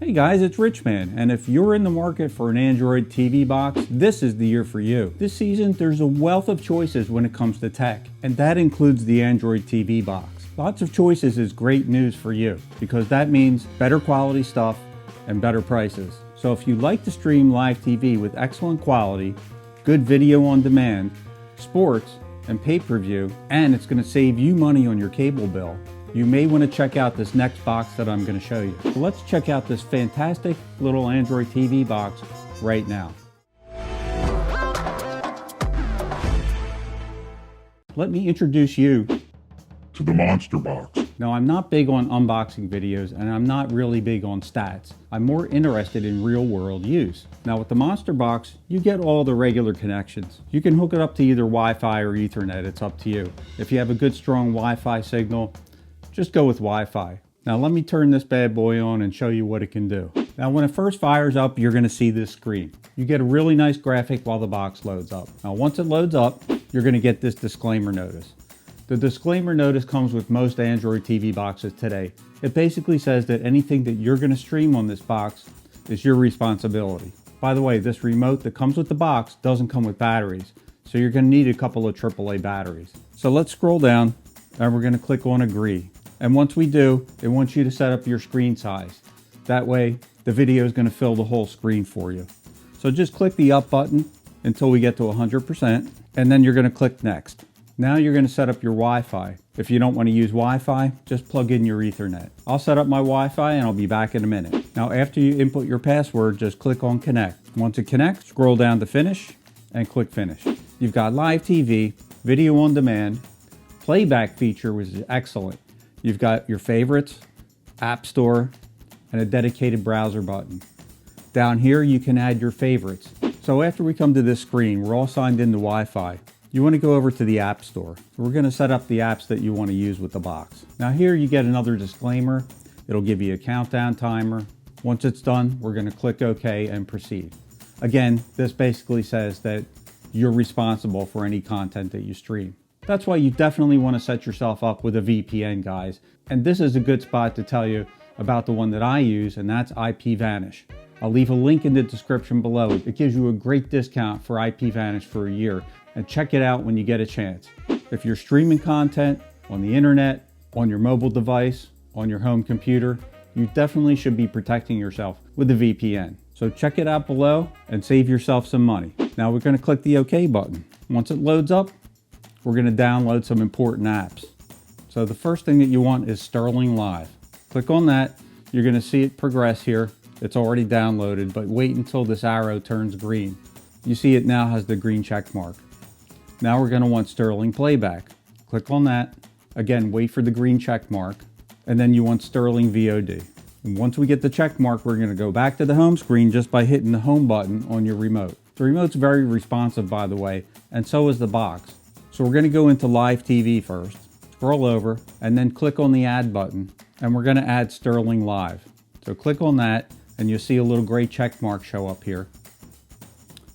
Hey guys, it's Richman, and if you're in the market for an Android TV box, this is the year for you. This season, there's a wealth of choices when it comes to tech, and that includes the Android TV box. Lots of choices is great news for you, because that means better quality stuff and better prices. So if you like to stream live TV with excellent quality, good video on demand, sports, and pay-per-view, and it's going to save you money on your cable bill, you may want to check out this next box that I'm going to show you. So let's check out this fantastic little Android TV box right now. Let me introduce you to the Monsterbox. Now, I'm not big on unboxing videos, and I'm not really big on stats. I'm more interested in real-world use. Now, with the Monsterbox, you get all the regular connections. You can hook it up to either Wi-Fi or Ethernet, it's up to you. If you have a good strong Wi-Fi signal, just go with Wi-Fi. Now let me turn this bad boy on and show you what it can do. Now when it first fires up, you're going to see this screen. You get a really nice graphic while the box loads up. Now once it loads up, you're going to get this disclaimer notice. The disclaimer notice comes with most Android TV boxes today. It basically says that anything that you're going to stream on this box is your responsibility. By the way, this remote that comes with the box doesn't come with batteries, so you're going to need a couple of AAA batteries. So let's scroll down and we're going to click on agree. And once we do, it wants you to set up your screen size. That way, the video is going to fill the whole screen for you. So just click the up button until we get to 100%, and then you're going to click next. Now you're going to set up your Wi-Fi. If you don't want to use Wi-Fi, just plug in your Ethernet. I'll set up my Wi-Fi and I'll be back in a minute. Now after you input your password, just click on connect. Once it connects, scroll down to finish and click finish. You've got live TV, video on demand, playback feature, which is excellent. You've got your favorites, App Store, and a dedicated browser button. Down here, you can add your favorites. So after we come to this screen, we're all signed into Wi-Fi. You want to go over to the App Store. So we're going to set up the apps that you want to use with the box. Now here you get another disclaimer. It'll give you a countdown timer. Once it's done, we're going to click OK and proceed. Again, this basically says that you're responsible for any content that you stream. That's why you definitely want to set yourself up with a VPN, guys. And this is a good spot to tell you about the one that I use, and that's IPVanish. I'll leave a link in the description below. It gives you a great discount for IPVanish for a year, and check it out when you get a chance. If you're streaming content on the internet, on your mobile device, on your home computer, you definitely should be protecting yourself with a VPN. So check it out below and save yourself some money. Now we're going to click the OK button. Once it loads up, we're going to download some important apps. So the first thing that you want is Sterling Live. Click on that. You're going to see it progress here. It's already downloaded, but wait until this arrow turns green. You see it now has the green check mark. Now we're going to want Sterling Playback. Click on that. Again, wait for the green check mark. And then you want Sterling VOD. And once we get the check mark, we're going to go back to the home screen just by hitting the home button on your remote. The remote's very responsive, by the way, and so is the box. So we're going to go into live TV first, scroll over, and then click on the add button, and we're going to add Sterling Live. So click on that, and you'll see a little gray check mark show up here.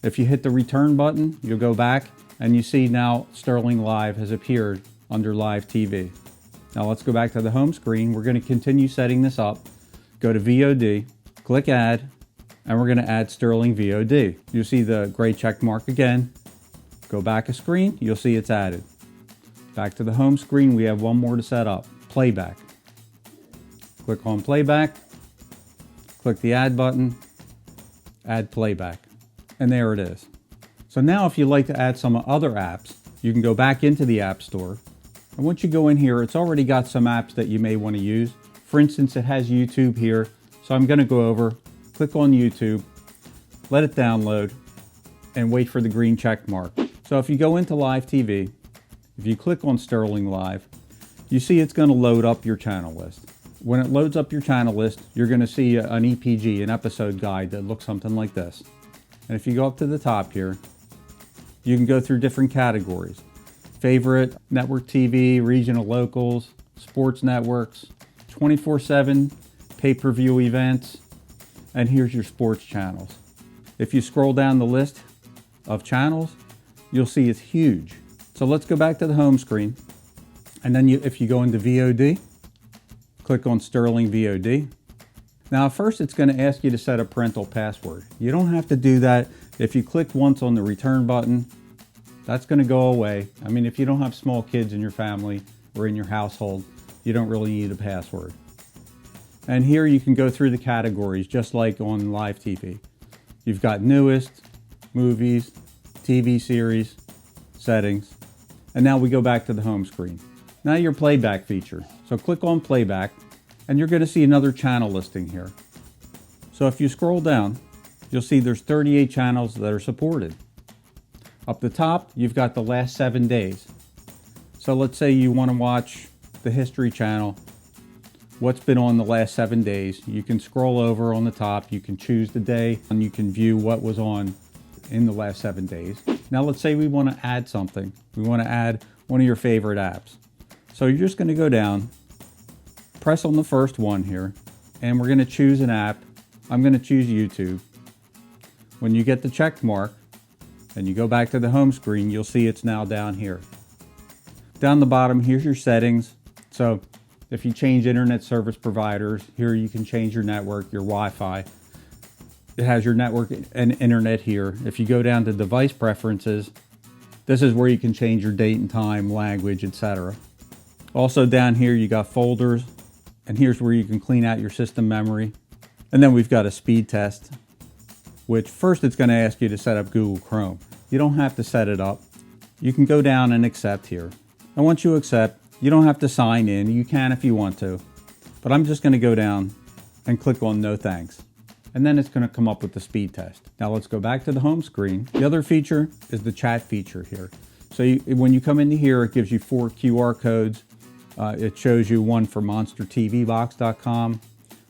If you hit the return button, you'll go back, and you see now Sterling Live has appeared under live TV. Now let's go back to the home screen. We're going to continue setting this up. Go to VOD, click add, and we're going to add Sterling VOD. You'll see the gray check mark again. Go back a screen, you'll see it's added. Back to the home screen, we have one more to set up, playback. Click on playback, click the add button, add playback, and there it is. So now if you'd like to add some other apps, you can go back into the App Store. And once you go in here, it's already got some apps that you may want to use. For instance, it has YouTube here. So I'm going to go over, click on YouTube, let it download, and wait for the green check mark. So if you go into live TV, if you click on Sterling Live, you see it's going to load up your channel list. When it loads up your channel list, you're going to see an EPG, an episode guide that looks something like this. And if you go up to the top here, you can go through different categories. Favorite, network TV, regional locals, sports networks, 24/7, pay-per-view events, and here's your sports channels. If you scroll down the list of channels, you'll see it's huge. So let's go back to the home screen. And then if you go into VOD, click on Sterling VOD. Now first it's going to ask you to set a parental password. You don't have to do that. If you click once on the return button, that's going to go away. I mean, if you don't have small kids in your family or in your household, you don't really need a password. And here you can go through the categories just like on live TV. You've got newest, movies, TV series, settings, and now we go back to the home screen. Now your playback feature. So click on playback and you're going to see another channel listing here. So if you scroll down, you'll see there's 38 channels that are supported. Up the top, you've got the last 7 days. So let's say you want to watch the History Channel, what's been on the last 7 days. You can scroll over on the top, you can choose the day, and you can view what was on in the last 7 days. Now let's say we want to add something. We want to add one of your favorite apps. So you're just going to go down, press on the first one here, and we're going to choose an app. I'm going to choose YouTube. When you get the check mark, and you go back to the home screen, you'll see it's now down here. Down the bottom, here's your settings. So if you change internet service providers, here you can change your network, your Wi-Fi. It has your network and internet here. If you go down to device preferences, this is where you can change your date and time, language, etc. Also down here, you got folders, and here's where you can clean out your system memory. And then we've got a speed test, which first it's going to ask you to set up Google Chrome. You don't have to set it up. You can go down and accept here. And once you accept, you don't have to sign in. You can if you want to. But I'm just going to go down and click on no thanks. And then it's going to come up with the speed test. Now let's go back to the home screen. The other feature is the chat feature here. So when you come into here, it gives you 4 QR codes. It shows you one for monstertvbox.com.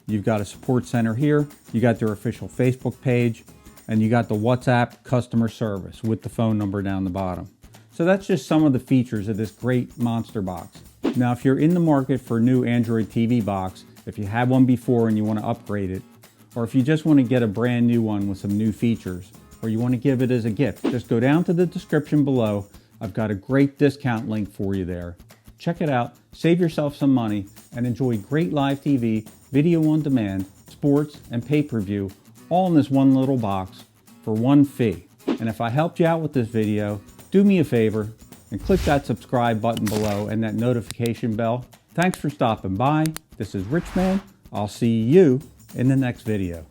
You've got a support center here. You got their official Facebook page, and you got the WhatsApp customer service with the phone number down the bottom. So that's just some of the features of this great Monsterbox. Now, if you're in the market for a new Android TV box, if you had one before and you want to upgrade it, or if you just want to get a brand new one with some new features, or you want to give it as a gift, just go down to the description below. I've got a great discount link for you there. Check it out, save yourself some money, and enjoy great live TV, video on demand, sports, and pay-per-view, all in this one little box for one fee. And if I helped you out with this video, do me a favor and click that subscribe button below and that notification bell. Thanks for stopping by. This is Richman. I'll see you in the next video.